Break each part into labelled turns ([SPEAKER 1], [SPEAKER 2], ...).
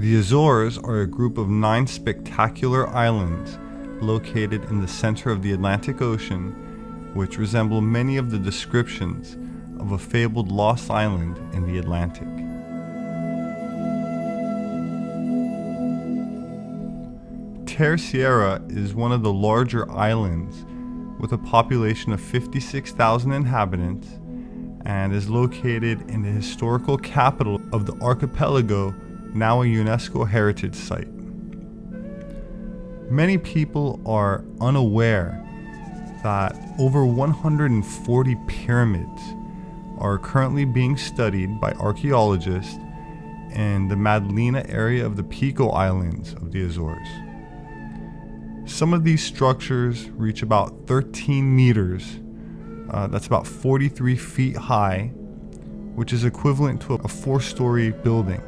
[SPEAKER 1] The Azores are a group of 9 spectacular islands located in the center of the Atlantic Ocean, which resemble many of the descriptions of a fabled lost island in the Atlantic. Terceira is one of the larger islands with a population of 56,000 inhabitants and is located in the historical capital of the archipelago, now a UNESCO heritage site. Many people are unaware that over 140 pyramids are currently being studied by archaeologists in the Madalena area of the Pico Islands of the Azores. Some of these structures reach about 13 meters, that's about 43 feet high, which is equivalent to a 4-story building,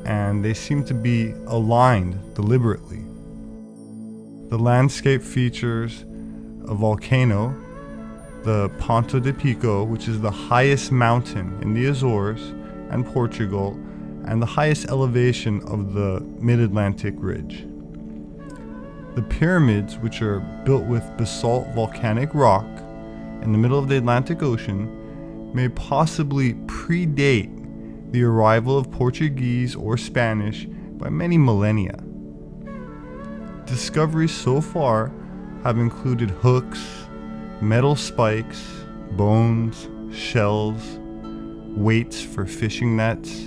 [SPEAKER 1] and they seem to be aligned deliberately. The landscape features a volcano, the Ponto de Pico, which is the highest mountain in the Azores and Portugal, and the highest elevation of the Mid-Atlantic Ridge. The pyramids, which are built with basalt volcanic rock in the middle of the Atlantic Ocean, may possibly predate the arrival of Portuguese or Spanish by many millennia. Discoveries so far have included hooks, metal spikes, bones, shells, weights for fishing nets,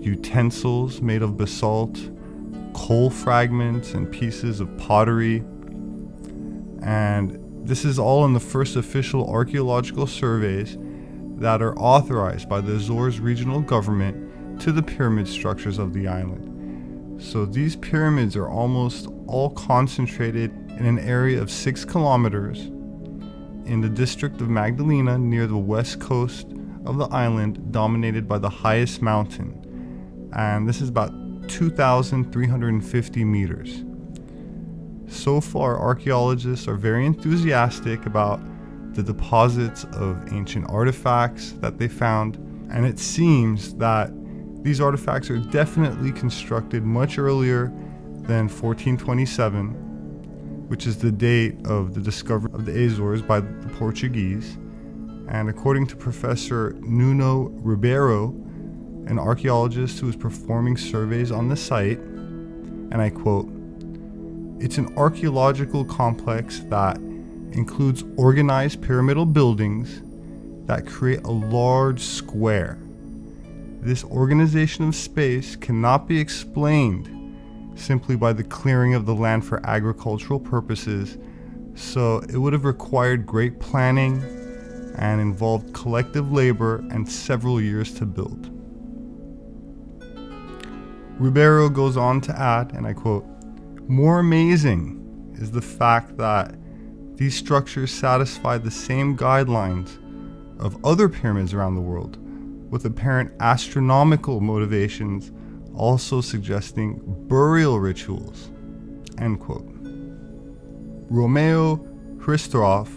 [SPEAKER 1] utensils made of basalt, coal fragments and pieces of pottery. And this is all in the first official archaeological surveys that are authorized by the Azores regional government to the pyramid structures of the island. So these pyramids are almost all concentrated in an area of 6 kilometers in the district of Magdalena near the west coast of the island, dominated by the highest mountain. And this is about 2,350 meters. So far, archaeologists are very enthusiastic about the deposits of ancient artifacts that they found, and it seems that these artifacts are definitely constructed much earlier than 1427, which is the date of the discovery of the Azores by the Portuguese. And according to Professor Nuno Ribeiro, an archaeologist who is performing surveys on the site, and I quote, "It's an archaeological complex that includes organized pyramidal buildings that create a large square. This organization of space cannot be explained simply by the clearing of the land for agricultural purposes, so it would have required great planning and involved collective labor and several years to build." Ribeiro goes on to add, and I quote, "More amazing is the fact that these structures satisfy the same guidelines of other pyramids around the world, with apparent astronomical motivations also suggesting burial rituals," end quote. Romeo Hristov,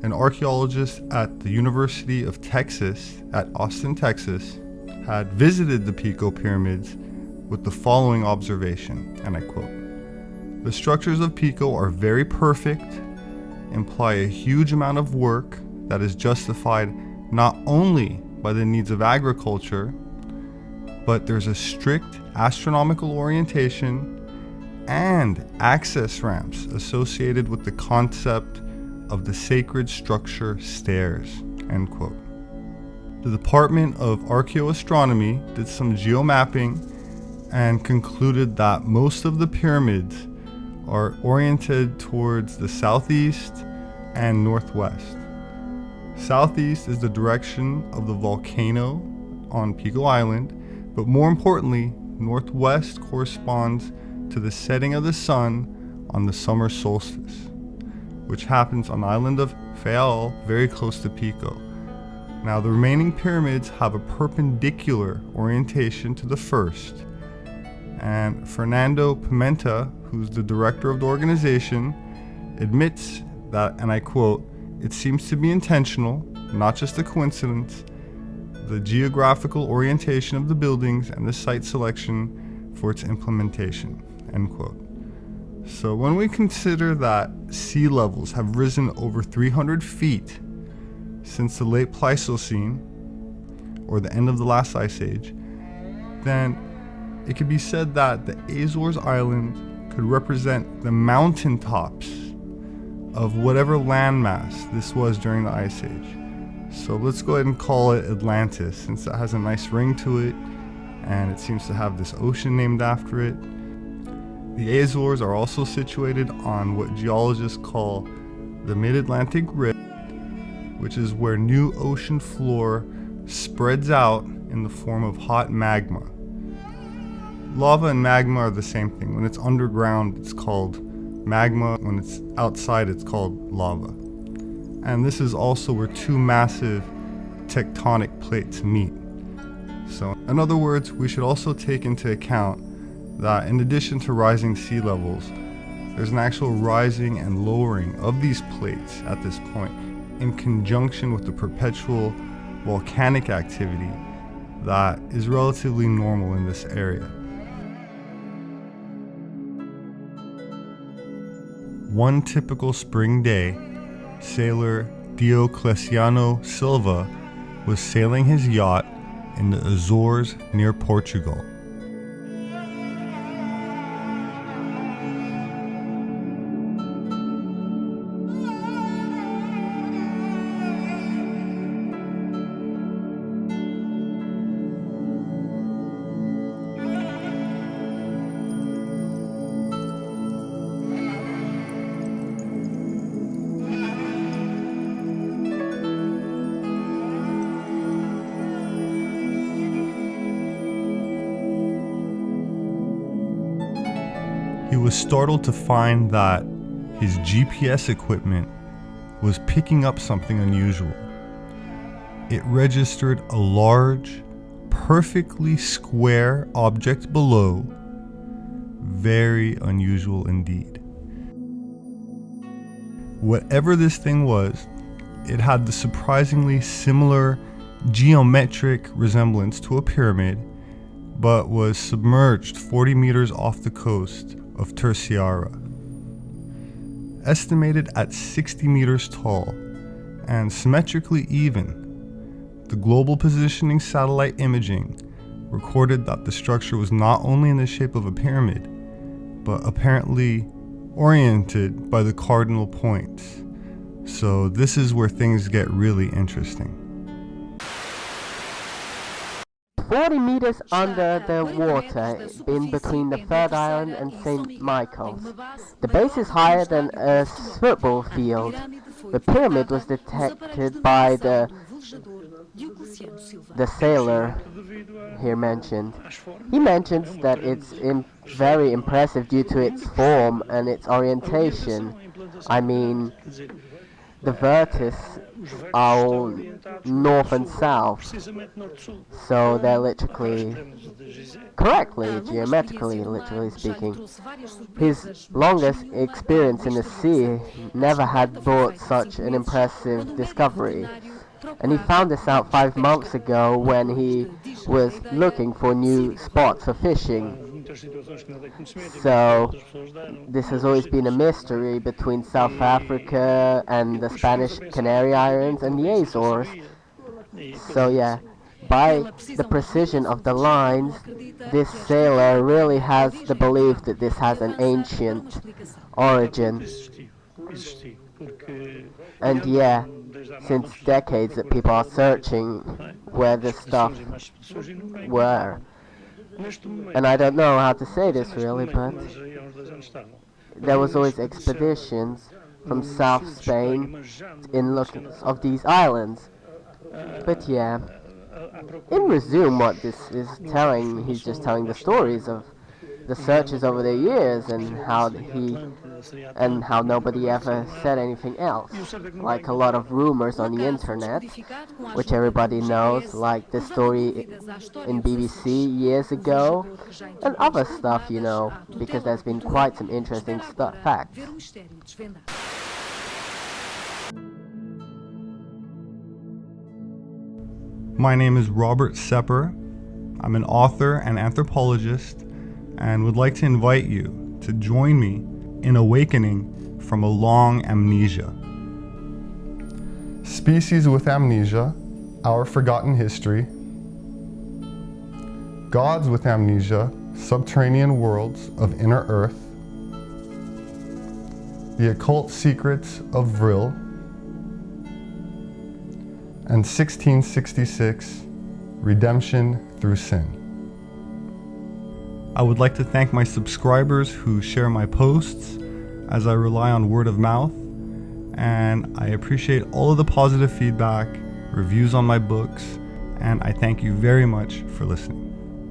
[SPEAKER 1] an archaeologist at the University of Texas at Austin, Texas, had visited the Pico pyramids with the following observation, and I quote, "The structures of Pico are very perfect, imply a huge amount of work that is justified not only by the needs of agriculture, but there's a strict astronomical orientation and access ramps associated with the concept of the sacred structure stairs," end quote. The Department of Archaeoastronomy did some geomapping and concluded that most of the pyramids are oriented towards the southeast and northwest. Southeast is the direction of the volcano on Pico Island, but more importantly, northwest corresponds to the setting of the sun on the summer solstice, which happens on the island of Faial, very close to Pico. Now, the remaining pyramids have a perpendicular orientation to the first, and Fernando Pimenta, who's the director of the organization, admits that, and I quote, "It seems to be intentional, not just a coincidence, the geographical orientation of the buildings, and the site selection for its implementation, end quote. So when we consider that sea levels have risen over 300 feet since the late Pleistocene, or the end of the last ice age, then it could be said that the Azores Islands could represent the mountaintops of whatever landmass this was during the ice age. So let's go ahead and call it Atlantis, since it has a nice ring to it and it seems to have this ocean named after it. The Azores are also situated on what geologists call the mid-Atlantic rift, which is where new ocean floor spreads out in the form of hot magma. Lava and magma are the same thing. When it's underground, it's called magma. When it's outside, it's called lava. And this is also where two massive tectonic plates meet. So, in other words, we should also take into account that in addition to rising sea levels, there's an actual rising and lowering of these plates at this point in conjunction with the perpetual volcanic activity that is relatively normal in this area. One typical spring day, sailor Diocleciano Silva was sailing his yacht in the Azores near Portugal. He was startled to find that his GPS equipment was picking up something unusual. It registered a large, perfectly square object below, very unusual indeed. Whatever this thing was, it had the surprisingly similar geometric resemblance to a pyramid, but was submerged 40 meters off the coast of Terceira. Estimated at 60 meters tall and symmetrically even, the Global Positioning Satellite Imaging recorded that the structure was not only in the shape of a pyramid, but apparently oriented by the cardinal points. So this is where things get really interesting.
[SPEAKER 2] 40 meters under the water, in between the third island and St. Michael's. The base is higher than a football field. The pyramid was detected by the sailor here mentioned. He mentions that it's very impressive due to its form and its orientation. I mean, the vertices are all north and south, so they're literally, correctly, geometrically, literally speaking. His longest experience in the sea never had brought such an impressive discovery, and he found this out 5 months ago when he was looking for new spots for fishing. So this has always been a mystery between South Africa and the Spanish Canary Islands and the Azores. So yeah, by the precision of the lines, this sailor really has the belief that this has an ancient origin. And yeah, since decades that people are searching where this stuff were. And I don't know how to say this really, but there was always expeditions from South Spain in looking of these islands. But yeah, in resume what this is telling, he's just telling the stories of the searches over the years and how nobody ever said anything else. Like a lot of rumors on the internet, which everybody knows, like the story in BBC years ago, and other stuff, you know, because there's been quite some interesting facts.
[SPEAKER 1] My name is Robert Sepehr. I'm an author and anthropologist and would like to invite you to join me in awakening from a long amnesia. Species with Amnesia, Our Forgotten History. Gods with Amnesia, Subterranean Worlds of Inner Earth. The Occult Secrets of Vril. And 1666, Redemption Through Sin. I would like to thank my subscribers who share my posts, as I rely on word of mouth, and I appreciate all of the positive feedback, reviews on my books, and I thank you very much for listening.